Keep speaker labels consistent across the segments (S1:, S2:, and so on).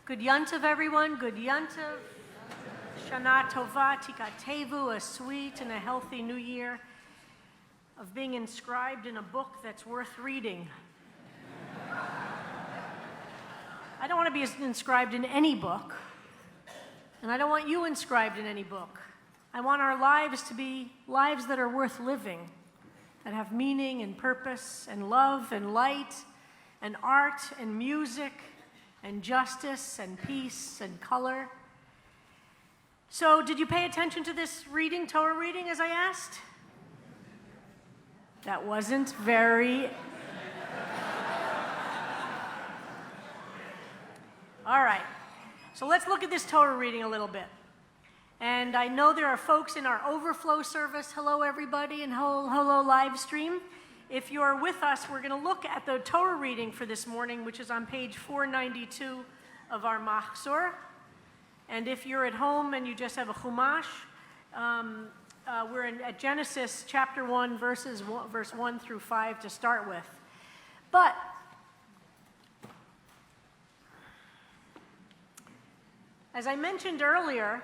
S1: Good Yontiv, everyone. Good Yontiv. Shana Tova, Tikatevu, a sweet and a healthy new year of being inscribed in a book that's worth reading. I don't want to be inscribed in any book, and I don't want you inscribed in any book. I want our lives to be lives that are worth living, that have meaning and purpose and love and light and art and music and justice and peace and color. So, did you pay attention to this reading, Torah reading, as I asked? That wasn't very... All right, so let's look at this Torah reading a little bit. And I know there are folks in our overflow service. Hello, everybody, and hello, live stream. If you're with us, we're going to look at the Torah reading for this morning, which is on page 492 of our Machzor. And if you're at home and you just have a Chumash, we're at Genesis chapter 1, verse 1 through 5 to start with. But as I mentioned earlier,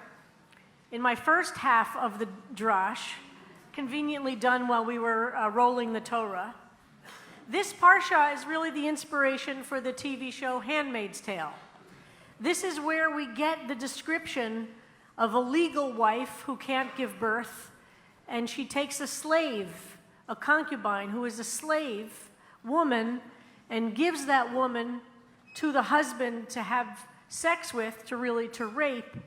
S1: in my first half of the Drash, conveniently done while we were rolling the Torah, this Parsha is really the inspiration for the TV show Handmaid's Tale. This is where we get the description of a legal wife who can't give birth, and she takes a slave, a concubine who is a slave woman, and gives that woman to the husband to have sex with, to rape,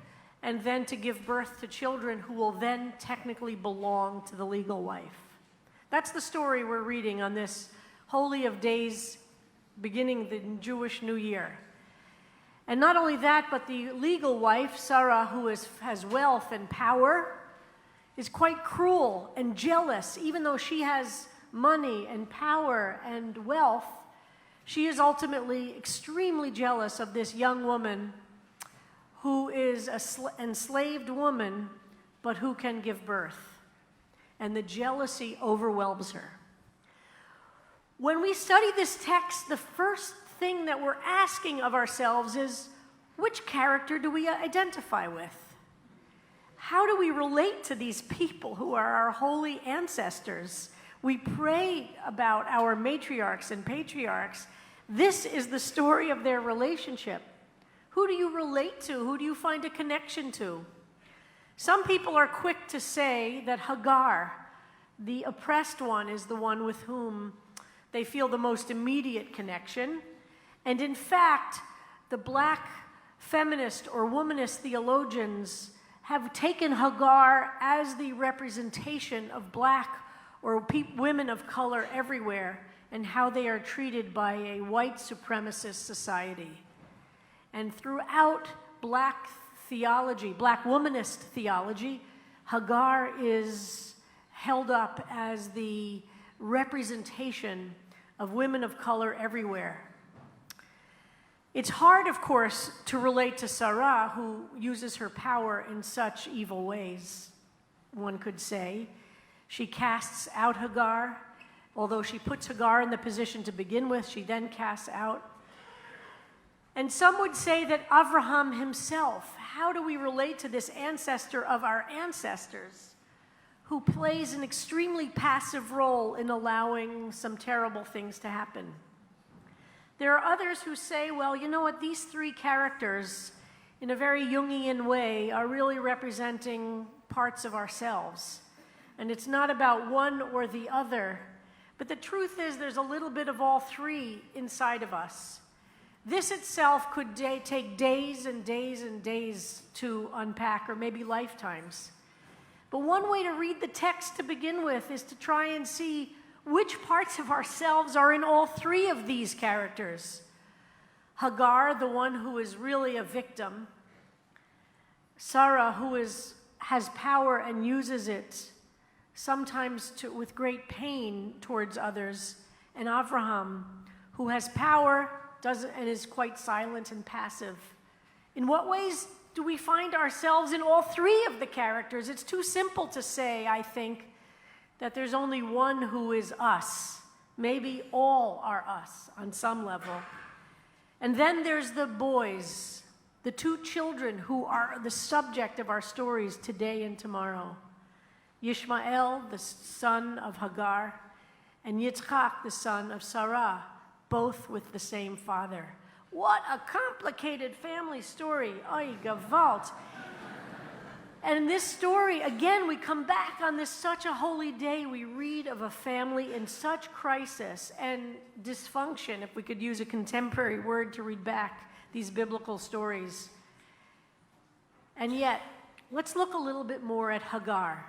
S1: and then to give birth to children who will then technically belong to the legal wife. That's the story we're reading on this Holy of Days, beginning the Jewish New Year. And not only that, but the legal wife, Sarah, who has wealth and power, is quite cruel and jealous. Even though she has money and power and wealth, she is ultimately extremely jealous of this young woman who is an enslaved woman, but who can give birth. And the jealousy overwhelms her. When we study this text, the first thing that we're asking of ourselves is, which character do we identify with? How do we relate to these people who are our holy ancestors? We pray about our matriarchs and patriarchs. This is the story of their relationship. Who do you relate to? Who do you find a connection to? Some people are quick to say that Hagar, the oppressed one, is the one with whom they feel the most immediate connection. And in fact, the black feminist or womanist theologians have taken Hagar as the representation of black or women of color everywhere and how they are treated by a white supremacist society. And throughout black theology, black womanist theology, Hagar is held up as the representation of women of color everywhere. It's hard, of course, to relate to Sarah, who uses her power in such evil ways, one could say. She casts out Hagar. Although she puts Hagar in the position to begin with, she then casts out. And some would say that Abraham himself, how do we relate to this ancestor of our ancestors, who plays an extremely passive role in allowing some terrible things to happen? There are others who say, well, you know what, these three characters, in a very Jungian way, are really representing parts of ourselves. And it's not about one or the other, but the truth is there's a little bit of all three inside of us. This itself could take days and days and days to unpack, or maybe lifetimes. But one way to read the text to begin with is to try and see which parts of ourselves are in all three of these characters. Hagar, the one who is really a victim. Sarah, who has power and uses it, sometimes with great pain towards others. And Abraham, who has power, and is quite silent and passive. In what ways do we find ourselves in all three of the characters? It's too simple to say, I think, that there's only one who is us. Maybe all are us on some level. And then there's the boys, the two children who are the subject of our stories today and tomorrow. Yishmael, the son of Hagar, and Yitzchak, the son of Sarah, both with the same father. What a complicated family story. Oy, Gewalt. And in this story, again, we come back on this such a holy day. We read of a family in such crisis and dysfunction, if we could use a contemporary word to read back these biblical stories. And yet, let's look a little bit more at Hagar.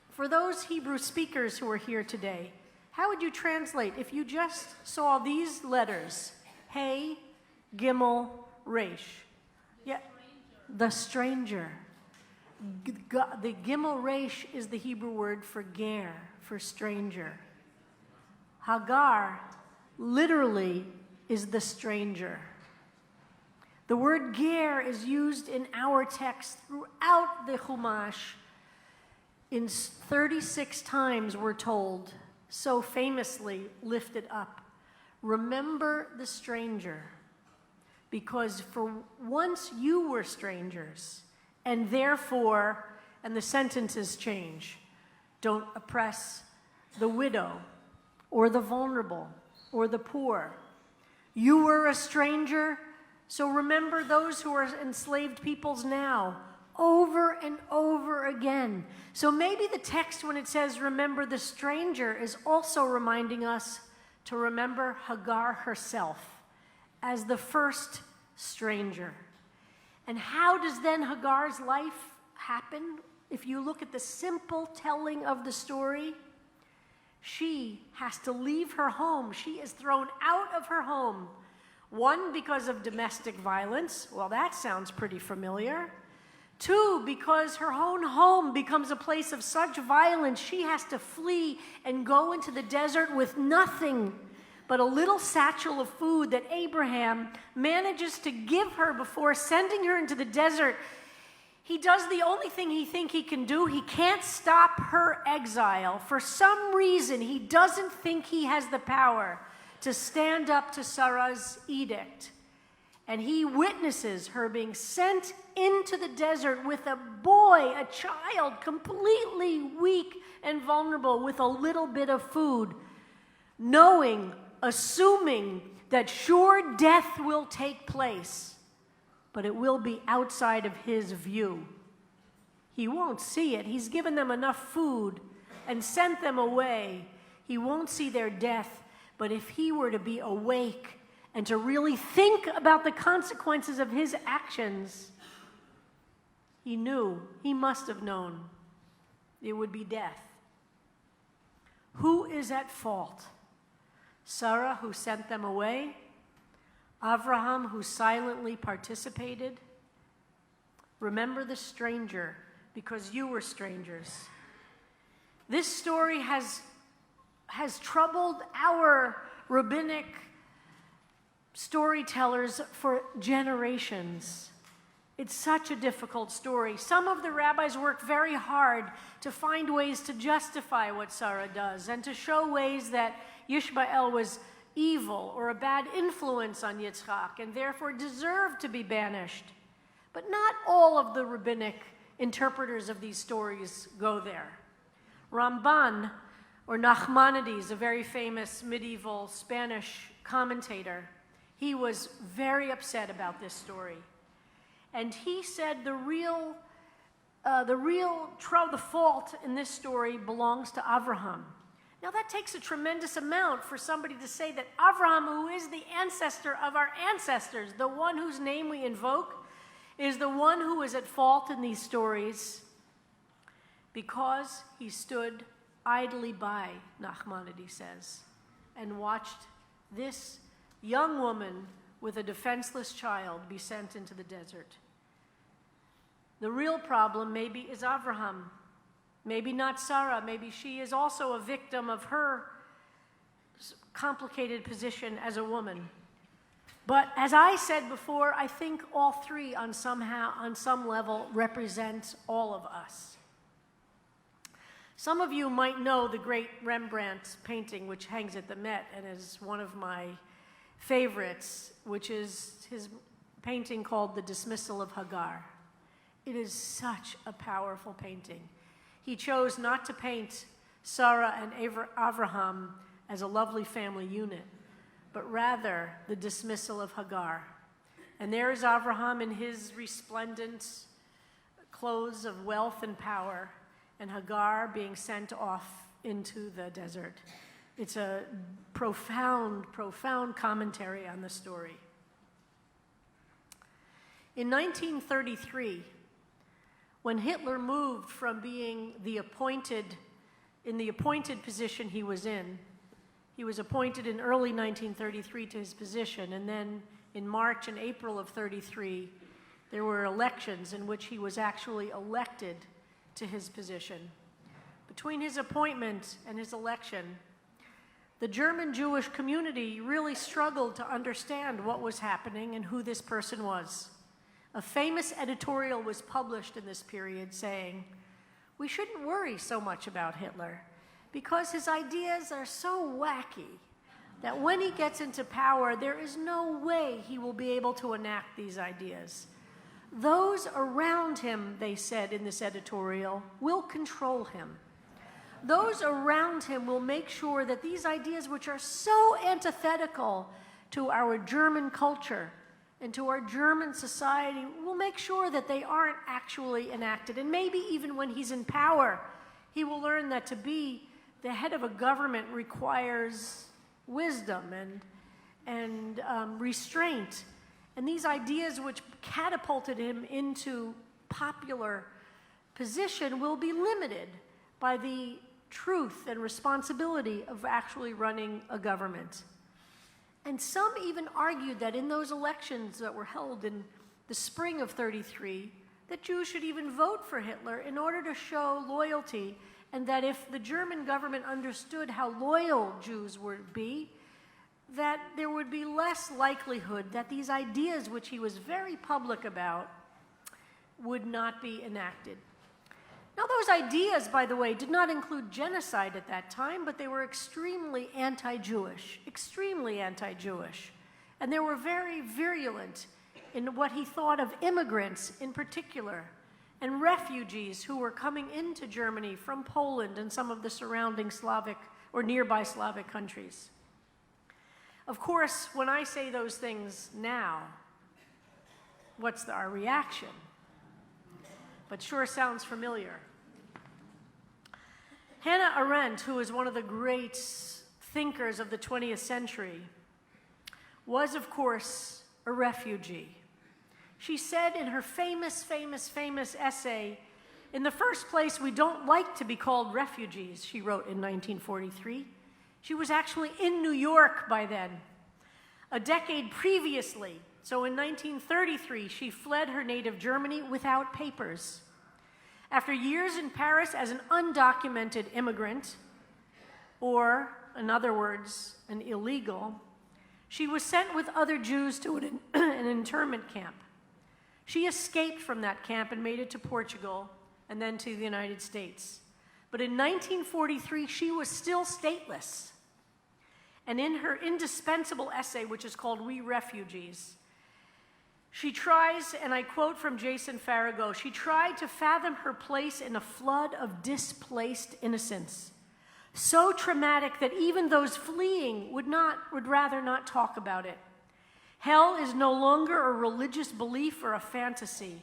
S1: For those Hebrew speakers who are here today, how would you translate if you just saw these letters? Hey, Gimel, Resh. Yeah, the stranger. The Gimel Resh is the Hebrew word for ger, for stranger. Hagar literally is the stranger. The word ger is used in our text throughout the Chumash. In 36 times we're told, so famously lifted up, remember the stranger, because for once you were strangers, and therefore, and the sentences change, don't oppress the widow, or the vulnerable, or the poor. You were a stranger, so remember those who are enslaved peoples now, over and over again. So maybe the text, when it says remember the stranger, is also reminding us to remember Hagar herself as the first stranger. And how does then Hagar's life happen? If you look at the simple telling of the story, she has to leave her home. She is thrown out of her home. One, because of domestic violence. Well, that sounds pretty familiar. Two, because her own home becomes a place of such violence, she has to flee and go into the desert with nothing but a little satchel of food that Abraham manages to give her before sending her into the desert. He does the only thing he thinks he can do. He can't stop her exile. For some reason, he doesn't think he has the power to stand up to Sarah's edict. And he witnesses her being sent into the desert with a boy, a child, completely weak and vulnerable, with a little bit of food, knowing, assuming that sure death will take place, but it will be outside of his view. He won't see it. He's given them enough food and sent them away. He won't see their death, but if he were to be awake and to really think about the consequences of his actions, he knew, he must have known, it would be death. Who is at fault? Sarah, who sent them away? Abraham, who silently participated? Remember the stranger, because you were strangers. This story has troubled our rabbinic storytellers for generations. It's such a difficult story. Some of the rabbis work very hard to find ways to justify what Sarah does and to show ways that Yishmael was evil or a bad influence on Yitzchak and therefore deserved to be banished. But not all of the rabbinic interpreters of these stories go there. Ramban, or Nachmanides, a very famous medieval Spanish commentator, he was very upset about this story. And he said the fault in this story belongs to Abraham. Now that takes a tremendous amount for somebody to say that Abraham, who is the ancestor of our ancestors, the one whose name we invoke, is the one who is at fault in these stories because he stood idly by, Nachmanides says, and watched this young woman with a defenseless child be sent into the desert. The real problem maybe is Abraham. Maybe not Sarah. Maybe she is also a victim of her complicated position as a woman. But as I said before, I think all three on some level represent all of us. Some of you might know the great Rembrandt painting which hangs at the Met and is one of my favorites, which is his painting called The Dismissal of Hagar. It is such a powerful painting. He chose not to paint Sarah and Abraham as a lovely family unit, but rather the dismissal of Hagar. And there is Abraham in his resplendent clothes of wealth and power, and Hagar being sent off into the desert. It's a profound, profound commentary on the story. In 1933, when Hitler moved from being in the appointed position he was appointed in early 1933 to his position, and then in March and April of 33, there were elections in which he was actually elected to his position. Between his appointment and his election, the German Jewish community really struggled to understand what was happening and who this person was. A famous editorial was published in this period saying, "We shouldn't worry so much about Hitler because his ideas are so wacky that when he gets into power, there is no way he will be able to enact these ideas. Those around him," they said in this editorial, "will control him. Those around him will make sure that these ideas, which are so antithetical to our German culture and to our German society, will make sure that they aren't actually enacted. And maybe even when he's in power, he will learn that to be the head of a government requires wisdom and restraint. And these ideas which catapulted him into popular position will be limited by the truth and responsibility of actually running a government." And some even argued that in those elections that were held in the spring of 33, that Jews should even vote for Hitler in order to show loyalty, and that if the German government understood how loyal Jews would be, that there would be less likelihood that these ideas, which he was very public about, would not be enacted. Now, those ideas, by the way, did not include genocide at that time, but they were extremely anti-Jewish. And they were very virulent in what he thought of immigrants in particular, and refugees who were coming into Germany from Poland and some of the surrounding Slavic or nearby Slavic countries. Of course, when I say those things now, what's our reaction? But sure sounds familiar. Hannah Arendt, who is one of the great thinkers of the 20th century, was, of course, a refugee. She said in her famous essay, "In the first place, we don't like to be called refugees," she wrote in 1943. She was actually in New York by then. A decade previously, so in 1933, she fled her native Germany without papers. After years in Paris as an undocumented immigrant, or in other words, an illegal, she was sent with other Jews to an internment camp. She escaped from that camp and made it to Portugal and then to the United States. But in 1943, she was still stateless. And in her indispensable essay, which is called We Refugees, she tries, and I quote from Jason Farago, she tried to fathom her place in a flood of displaced innocence, so traumatic that even those fleeing would rather not talk about it. Hell is no longer a religious belief or a fantasy,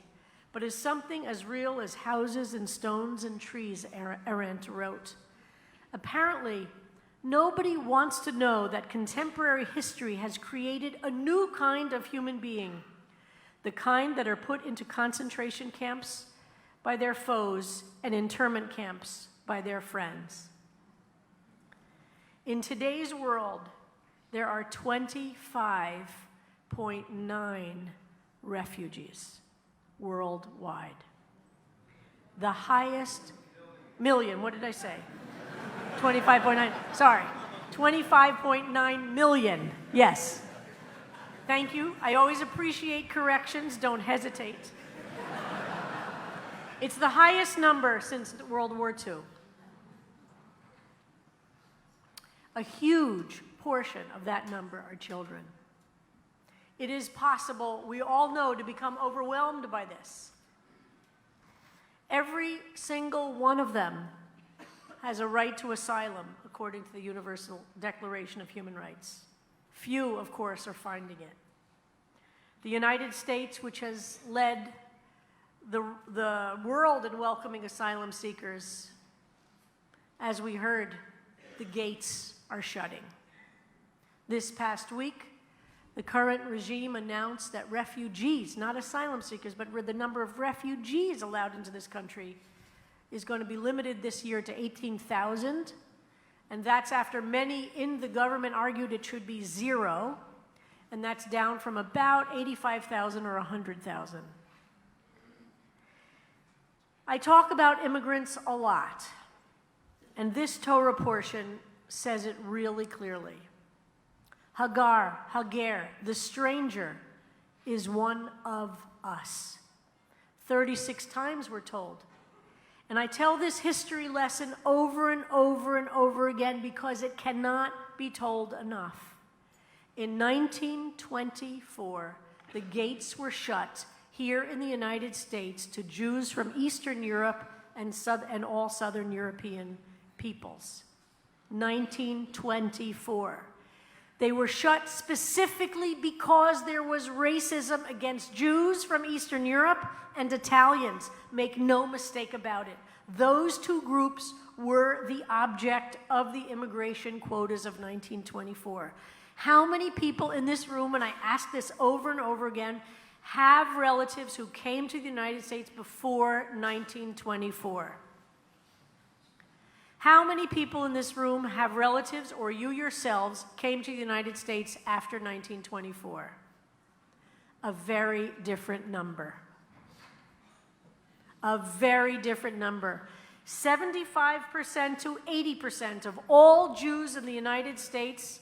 S1: but is something as real as houses and stones and trees, Arendt wrote. Apparently, nobody wants to know that contemporary history has created a new kind of human being, the kind that are put into concentration camps by their foes and internment camps by their friends. In today's world, there are 25.9 refugees worldwide. The highest million, what did I say? 25.9, sorry, 25.9 million, yes. Thank you. I always appreciate corrections. Don't hesitate. It's the highest number since World War II. A huge portion of that number are children. It is possible, we all know, to become overwhelmed by this. Every single one of them has a right to asylum, according to the Universal Declaration of Human Rights. Few, of course, are finding it. The United States, which has led the world in welcoming asylum seekers, as we heard, the gates are shutting. This past week, the current regime announced that refugees, not asylum seekers, but the number of refugees allowed into this country is going to be limited this year to 18,000. And that's after many in the government argued it should be 0. And that's down from about 85,000 or 100,000. I talk about immigrants a lot. And this Torah portion says it really clearly. Hagar, the stranger, is one of us. 36 times we're told. And I tell this history lesson over and over and over again because it cannot be told enough. In 1924, the gates were shut here in the United States to Jews from Eastern Europe and all Southern European peoples. 1924. They were shut specifically because there was racism against Jews from Eastern Europe and Italians. Make no mistake about it. Those two groups were the object of the immigration quotas of 1924. How many people in this room, and I ask this over and over again, have relatives who came to the United States before 1924? How many people in this room have relatives, or you yourselves, came to the United States after 1924? A very different number. A very different number. 75% to 80% of all Jews in the United States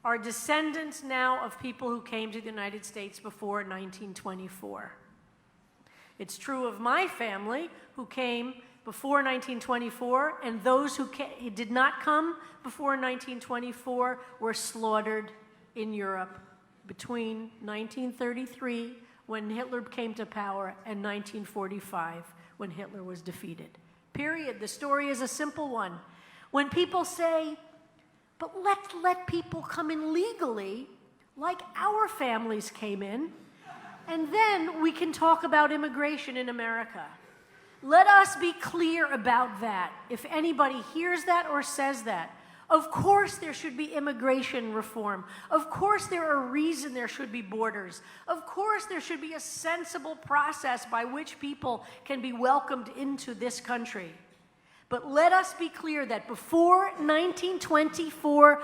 S1: are descendants now of people who came to the United States before 1924. It's true of my family, who came before 1924, and those who did not come before 1924 were slaughtered in Europe between 1933, when Hitler came to power, and 1945, when Hitler was defeated. Period. The story is a simple one. When people say, but let's let people come in legally, like our families came in, and then we can talk about immigration in America. Let us be clear about that. If anybody hears that or says that, of course there should be immigration reform. Of course there are reasons there should be borders. Of course there should be a sensible process by which people can be welcomed into this country. But let us be clear that before 1924,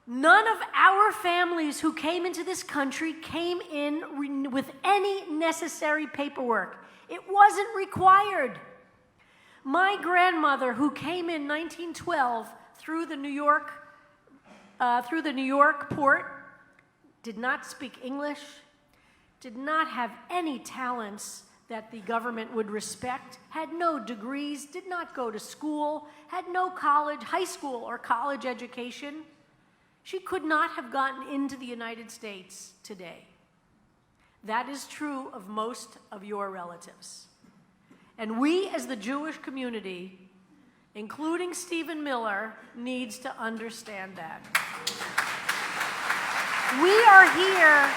S1: none of our families who came into this country came in with any necessary paperwork. It wasn't required. My grandmother, who came in 1912 through the New York port, did not speak English, did not have any talents that the government would respect, had no degrees, did not go to school, had no college, high school or college education. She could not have gotten into the United States today. That is true of most of your relatives. And we, as the Jewish community, including Stephen Miller, needs to understand that. We are here,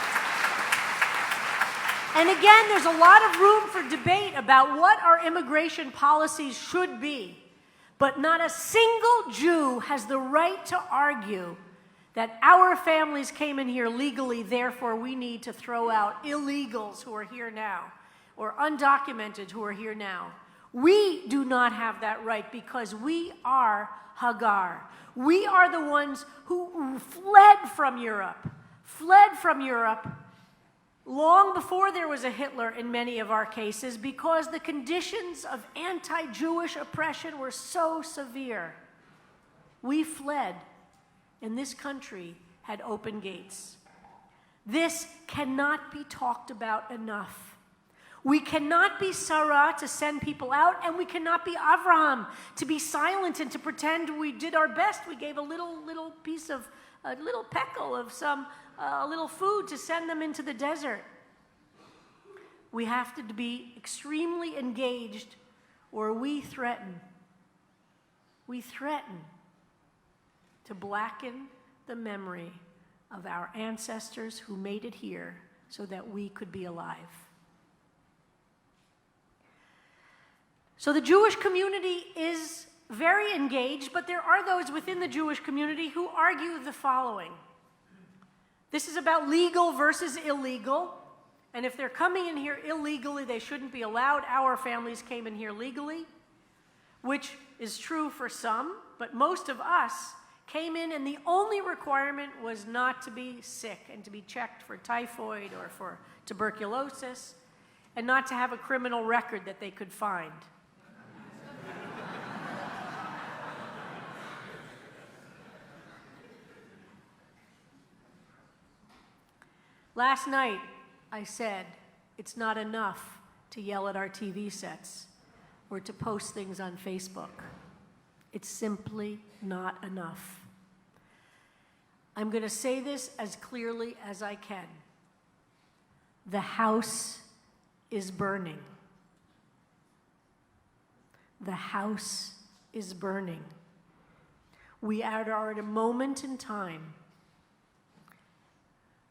S1: and again, there's a lot of room for debate about what our immigration policies should be, but not a single Jew has the right to argue that our families came in here legally, therefore we need to throw out illegals who are here now, or undocumented who are here now. We do not have that right because we are Hagar. We are the ones who fled from Europe long before there was a Hitler in many of our cases, because the conditions of anti-Jewish oppression were so severe. We fled. And this country had open gates. This cannot be talked about enough. We cannot be Sarah to send people out, and we cannot be Avraham to be silent and to pretend we did our best. We gave a little peckle of some a little food to send them into the desert. We have to be extremely engaged, or we threaten to blacken the memory of our ancestors who made it here so that we could be alive. So the Jewish community is very engaged, but there are those within the Jewish community who argue the following. This is about legal versus illegal, and if they're coming in here illegally, they shouldn't be allowed. Our families came in here legally, which is true for some, but most of us came in and the only requirement was not to be sick and to be checked for typhoid or for tuberculosis and not to have a criminal record that they could find. Last night, I said, it's not enough to yell at our TV sets or to post things on Facebook. It's simply not enough. I'm going to say this as clearly as I can. The house is burning. The house is burning. We are at a moment in time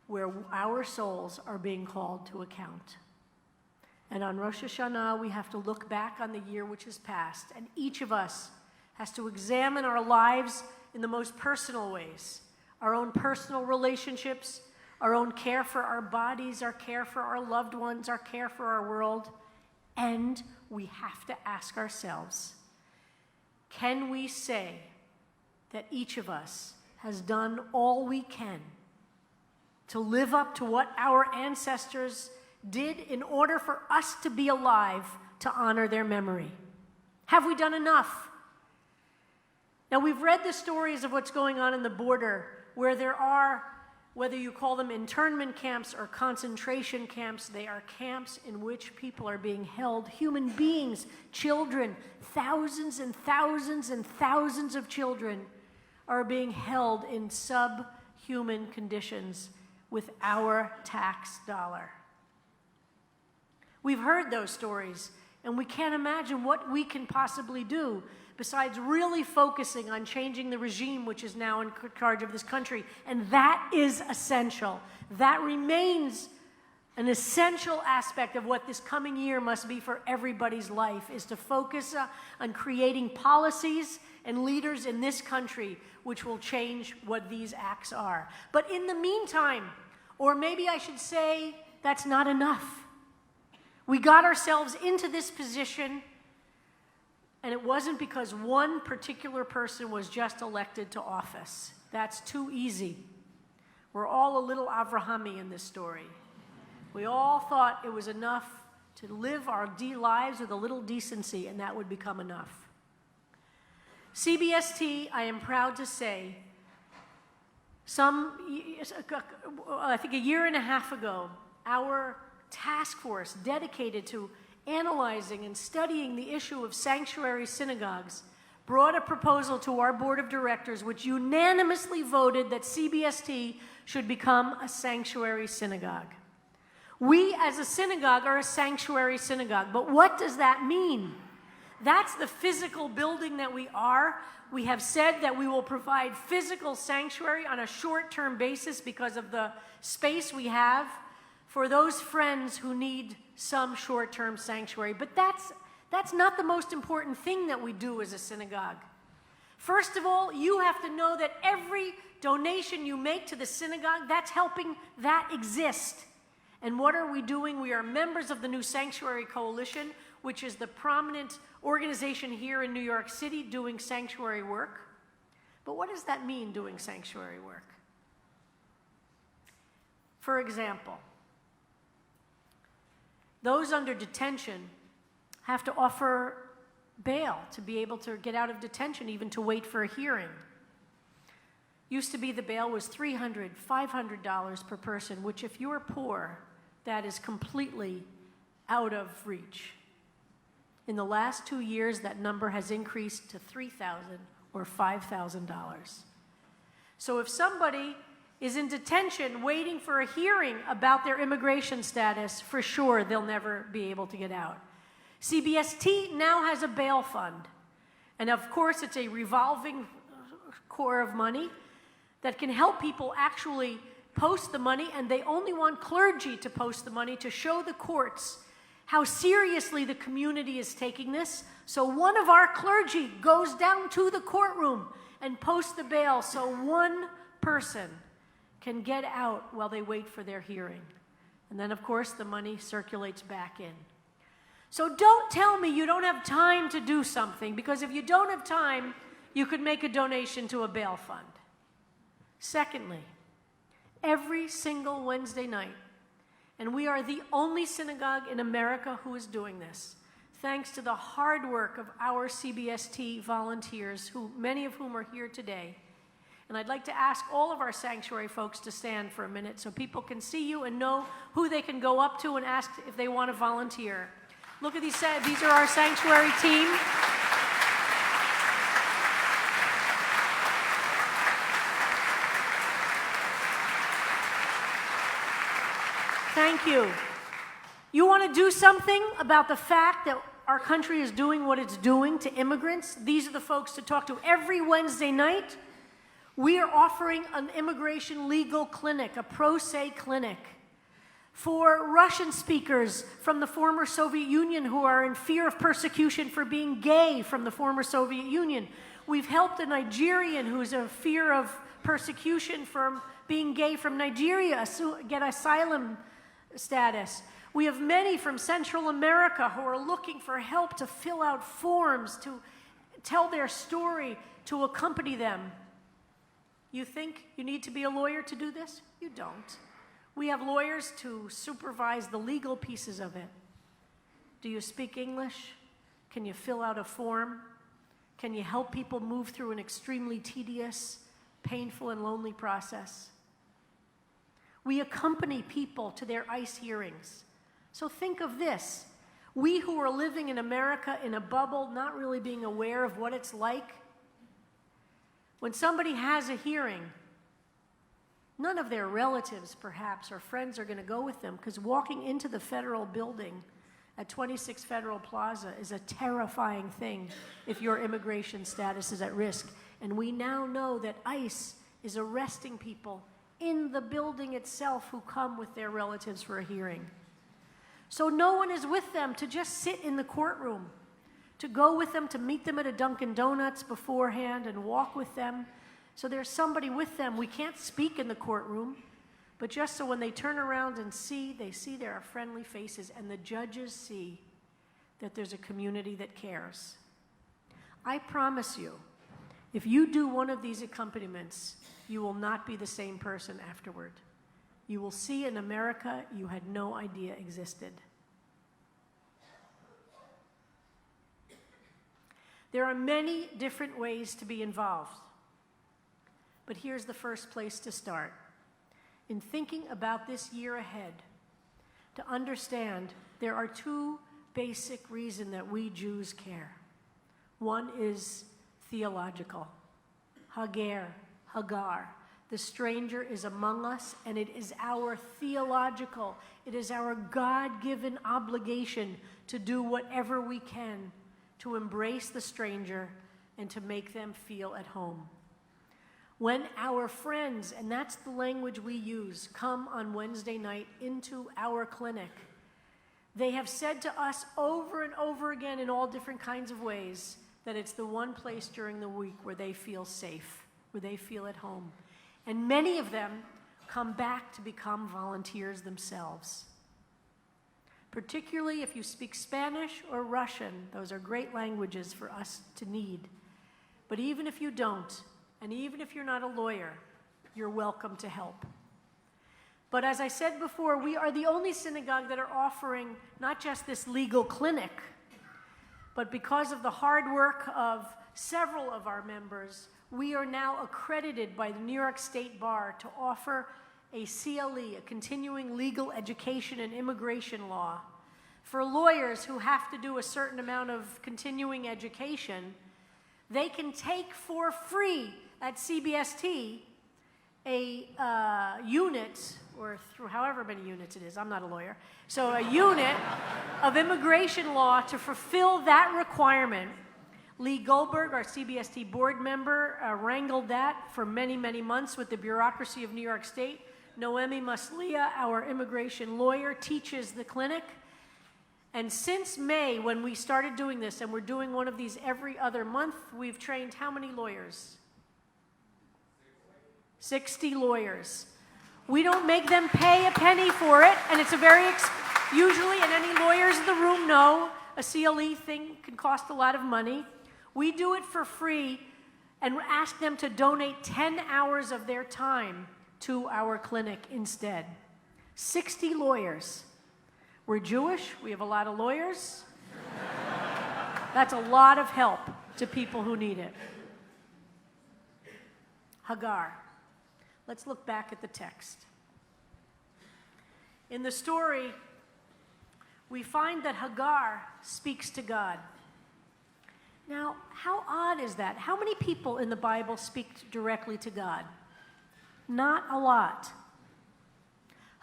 S1: where our souls are being called to account. And on Rosh Hashanah, we have to look back on the year which has passed, and each of us has to examine our lives in the most personal ways, our own personal relationships, our own care for our bodies, our care for our loved ones, our care for our world, and we have to ask ourselves, can we say that each of us has done all we can to live up to what our ancestors did in order for us to be alive to honor their memory? Have we done enough? Now, we've read the stories of what's going on in the border, where there are, whether you call them internment camps or concentration camps, they are camps in which people are being held, human beings, children, thousands and thousands and thousands of children are being held in subhuman conditions with our tax dollar. We've heard those stories, and we can't imagine what we can possibly do besides really focusing on changing the regime which is now in charge of this country. And that is essential. That remains an essential aspect of what this coming year must be for everybody's life, is to focus on creating policies and leaders in this country which will change what these acts are. But in the meantime, or maybe I should say, that's not enough. We got ourselves into this position, and it wasn't because one particular person was just elected to office. That's too easy. We're all a little Avrahami in this story. We all thought it was enough to live our lives with a little decency, and that would become enough. CBST, I am proud to say, I think a year and a half ago, our task force dedicated to analyzing and studying the issue of sanctuary synagogues brought a proposal to our board of directors which unanimously voted that CBST should become a sanctuary synagogue. We as a synagogue are a sanctuary synagogue, but what does that mean? That's the physical building that we are. We have said that we will provide physical sanctuary on a short-term basis because of the space we have for those friends who need some short-term sanctuary. But that's not the most important thing that we do as a synagogue. First of all, you have to know that every donation you make to the synagogue, that's helping that exist. And what are we doing? We are members of the New Sanctuary Coalition, which is the prominent organization here in New York City doing sanctuary work. But what does that mean, doing sanctuary work? For example, those under detention have to offer bail to be able to get out of detention, even to wait for a hearing. Used to be the bail was $300, $500 per person, which if you're poor, that is completely out of reach. In the last 2 years, that number has increased to $3,000 or $5,000. So if somebody is in detention waiting for a hearing about their immigration status, for sure they'll never be able to get out. CBST now has a bail fund. And of course, it's a revolving core of money that can help people actually post the money, and they only want clergy to post the money to show the courts how seriously the community is taking this. So one of our clergy goes down to the courtroom and posts the bail so one person can get out while they wait for their hearing. And then, of course, the money circulates back in. So don't tell me you don't have time to do something, because if you don't have time, you could make a donation to a bail fund. Secondly, every single Wednesday night, and we are the only synagogue in America who is doing this, thanks to the hard work of our CBST volunteers, many of whom are here today. And I'd like to ask all of our sanctuary folks to stand for a minute so people can see you and know who they can go up to and ask if they want to volunteer. Look at these are our sanctuary team. Thank you. You want to do something about the fact that our country is doing what it's doing to immigrants? These are the folks to talk to. Every Wednesday night, we are offering an immigration legal clinic, a pro se clinic, for Russian speakers from the former Soviet Union who are in fear of persecution for being gay from the former Soviet Union. We've helped a Nigerian who's in fear of persecution from being gay from Nigeria get asylum status. We have many from Central America who are looking for help to fill out forms, to tell their story, to accompany them. You think you need to be a lawyer to do this? You don't. We have lawyers to supervise the legal pieces of it. Do you speak English? Can you fill out a form? Can you help people move through an extremely tedious, painful, and lonely process? We accompany people to their ICE hearings. So think of this. We who are living in America in a bubble, not really being aware of what it's like, when somebody has a hearing, none of their relatives, perhaps, or friends are going to go with them, because walking into the federal building at 26 Federal Plaza is a terrifying thing if your immigration status is at risk. And we now know that ICE is arresting people in the building itself who come with their relatives for a hearing. So no one is with them to just sit in the courtroom, to go with them, to meet them at a Dunkin' Donuts beforehand and walk with them. So there's somebody with them. We can't speak in the courtroom, but just so when they turn around and they see there are friendly faces, and the judges see that there's a community that cares. I promise you, if you do one of these accompaniments, you will not be the same person afterward. You will see an America you had no idea existed. There are many different ways to be involved, but here's the first place to start. In thinking about this year ahead, to understand there are two basic reasons that we Jews care. One is theological. Hagar. The stranger is among us, and it is our theological, it is our God-given obligation to do whatever we can to embrace the stranger and to make them feel at home. When our friends, and that's the language we use, come on Wednesday night into our clinic, they have said to us over and over again in all different kinds of ways that it's the one place during the week where they feel safe, where they feel at home. And many of them come back to become volunteers themselves. Particularly if you speak Spanish or Russian, those are great languages for us to need. But even if you don't, and even if you're not a lawyer, you're welcome to help. But as I said before, we are the only synagogue that are offering not just this legal clinic, but because of the hard work of several of our members, we are now accredited by the New York State Bar to offer a CLE, a continuing legal education and immigration law. For lawyers who have to do a certain amount of continuing education, they can take for free at CBST a unit, or through however many units it is, I'm not a lawyer, so a unit of immigration law to fulfill that requirement. Lee Goldberg, our CBST board member, wrangled that for many, many months with the bureaucracy of New York State. Noemi Maslia, our immigration lawyer, teaches the clinic. And since May, when we started doing this, and we're doing one of these every other month, we've trained how many lawyers? 60 lawyers. We don't make them pay a penny for it, and it's a very, usually, and any lawyers in the room know, a CLE thing can cost a lot of money. We do it for free and ask them to donate 10 hours of their time to our clinic instead. 60 lawyers. We're Jewish, we have a lot of lawyers. That's a lot of help to people who need it. Hagar. Let's look back at the text. In the story, we find that Hagar speaks to God. Now, how odd is that? How many people in the Bible speak directly to God? Not a lot.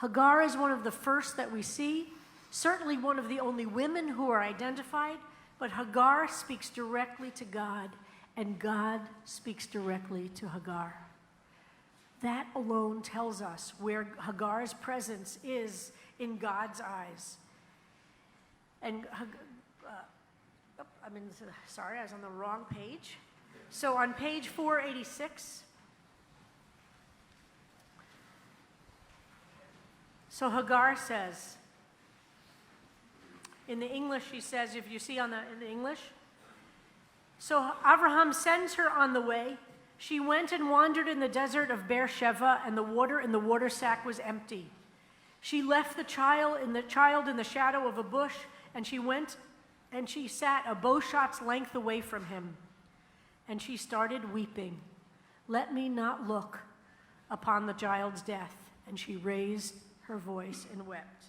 S1: Hagar is one of the first that we see, certainly one of the only women who are identified, but Hagar speaks directly to God, and God speaks directly to Hagar. That alone tells us where Hagar's presence is in God's eyes. And sorry, I was on the wrong page. So on page 486, so Hagar says, in the English, she says, if you see in the English, so Abraham sends her on the way. She went and wandered in the desert of Beersheba, and the water in the water sack was empty. She left the child in the shadow of a bush, and she went and she sat a bow shot's length away from him. And she started weeping. Let me not look upon the child's death. And she raised her voice and wept.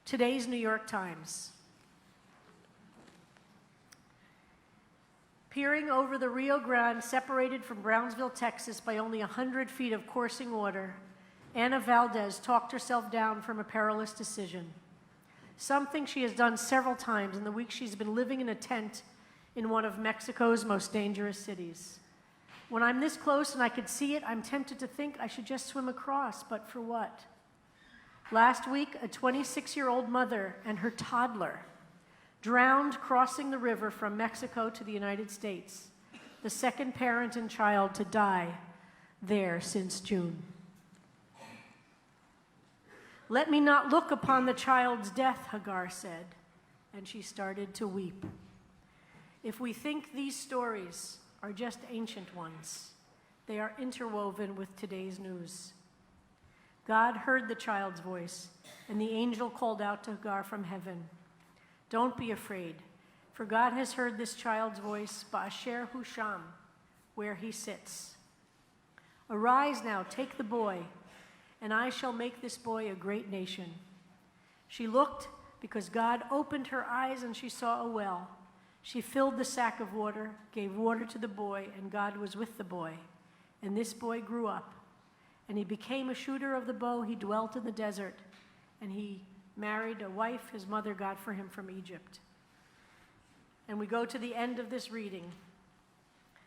S1: Today's New York Times. Peering over the Rio Grande, separated from Brownsville, Texas, by only 100 feet of coursing water, Ana Valdez talked herself down from a perilous decision. Something she has done several times in the week she's been living in a tent in one of Mexico's most dangerous cities. When I'm this close and I could see it, I'm tempted to think I should just swim across, but for what? Last week, a 26-year-old mother and her toddler drowned crossing the river from Mexico to the United States, the second parent and child to die there since June. Let me not look upon the child's death, Hagar said, and she started to weep. If we think these stories are just ancient ones, they are interwoven with today's news. God heard the child's voice, and the angel called out to Hagar from heaven, "Don't be afraid, for God has heard this child's voice, Ba'asher Husham, where he sits. Arise now, take the boy, and I shall make this boy a great nation." She looked because God opened her eyes and she saw a well. She filled the sack of water, gave water to the boy, and God was with the boy. And this boy grew up, and he became a shooter of the bow. He dwelt in the desert, and he married a wife his mother got for him from Egypt. And we go to the end of this reading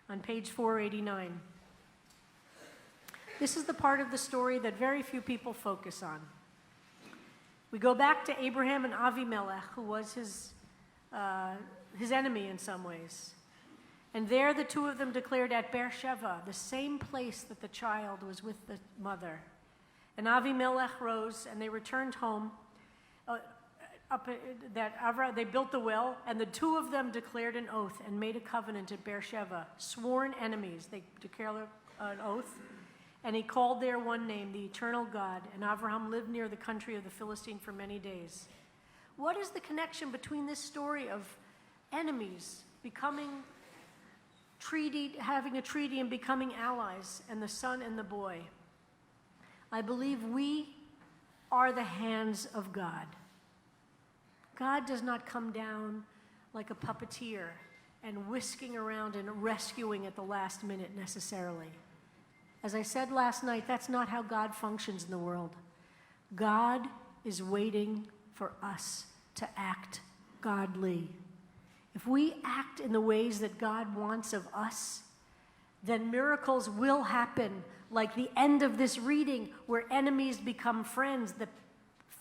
S1: on page 489. This is the part of the story that very few people focus on. We go back to Abraham and Avimelech, who was his enemy in some ways. And there the two of them declared at Beersheba, the same place that the child was with the mother. And Avimelech rose, and they returned home. They built the well, and the two of them declared an oath and made a covenant at Beersheba. Sworn enemies, they declared an oath. And he called there one name, the Eternal God. And Abraham lived near the country of the Philistine for many days. What is the connection between this story of enemies having a treaty and becoming allies, and the son and the boy? I believe we are the hands of God. God does not come down like a puppeteer and whisking around and rescuing at the last minute necessarily. As I said last night, that's not how God functions in the world. God is waiting for us to act godly. If we act in the ways that God wants of us, then miracles will happen, like the end of this reading where enemies become friends. The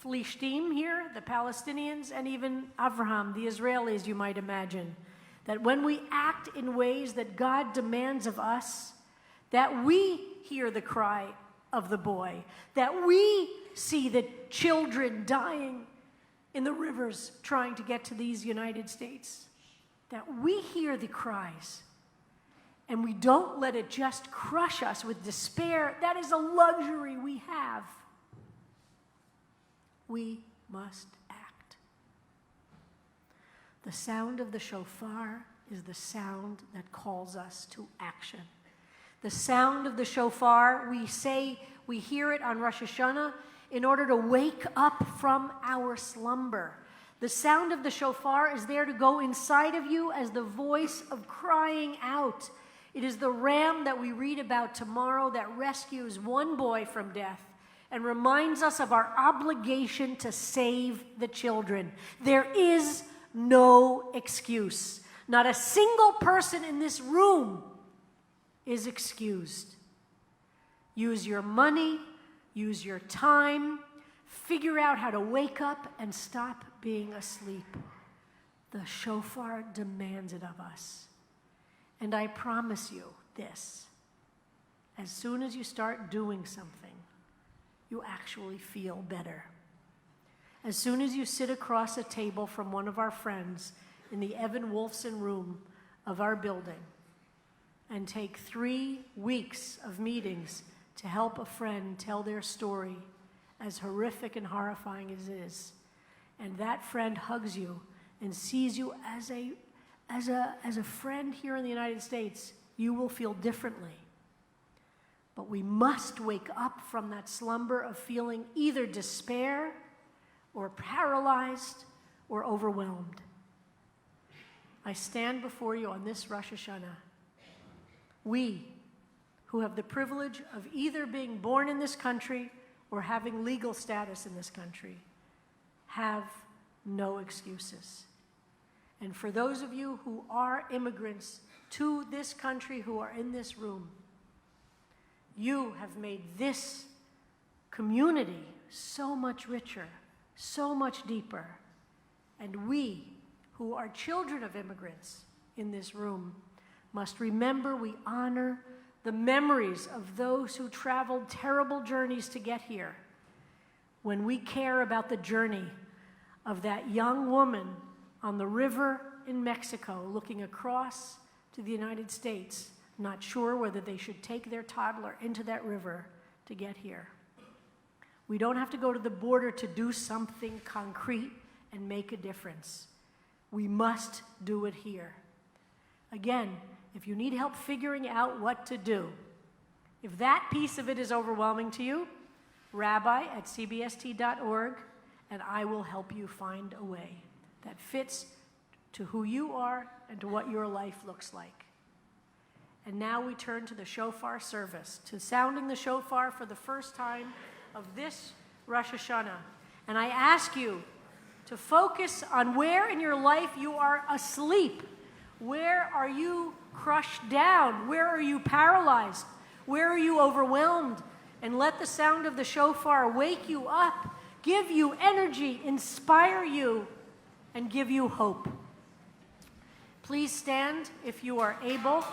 S1: Philistine here, the Palestinians, and even Abraham, the Israelis, you might imagine. That when we act in ways that God demands of us, that we hear the cry of the boy, that we see the children dying in the rivers trying to get to these United States, that we hear the cries and we don't let it just crush us with despair. That is a luxury we have. We must act. The sound of the shofar is the sound that calls us to action. The sound of the shofar, we hear it on Rosh Hashanah in order to wake up from our slumber. The sound of the shofar is there to go inside of you as the voice of crying out. It is the ram that we read about tomorrow that rescues one boy from death and reminds us of our obligation to save the children. There is no excuse. Not a single person in this room is excused. Use your money, use your time, figure out how to wake up and stop being asleep. The shofar demands it of us. And I promise you this, as soon as you start doing something, you actually feel better. As soon as you sit across a table from one of our friends in the Evan Wolfson room of our building and take 3 weeks of meetings to help a friend tell their story, as horrific and horrifying as it is, and that friend hugs you and sees you as a friend here in the United States, you will feel differently. But we must wake up from that slumber of feeling either despair or paralyzed or overwhelmed. I stand before you on this Rosh Hashanah. We, who have the privilege of either being born in this country or having legal status in this country, have no excuses. And for those of you who are immigrants to this country who are in this room, you have made this community so much richer, so much deeper. And we, who are children of immigrants in this room, must remember we honor the memories of those who traveled terrible journeys to get here. When we care about the journey of that young woman on the river in Mexico looking across to the United States, not sure whether they should take their toddler into that river to get here. We don't have to go to the border to do something concrete and make a difference. We must do it here. Again, if you need help figuring out what to do, if that piece of it is overwhelming to you, rabbi@cbst.org, and I will help you find a way that fits to who you are and to what your life looks like. And now we turn to the shofar service, to sounding the shofar for the first time of this Rosh Hashanah. And I ask you to focus on where in your life you are asleep. Where are you crushed down? Where are you paralyzed? Where are you overwhelmed? And let the sound of the shofar wake you up, give you energy, inspire you, and give you hope. Please stand if you are able.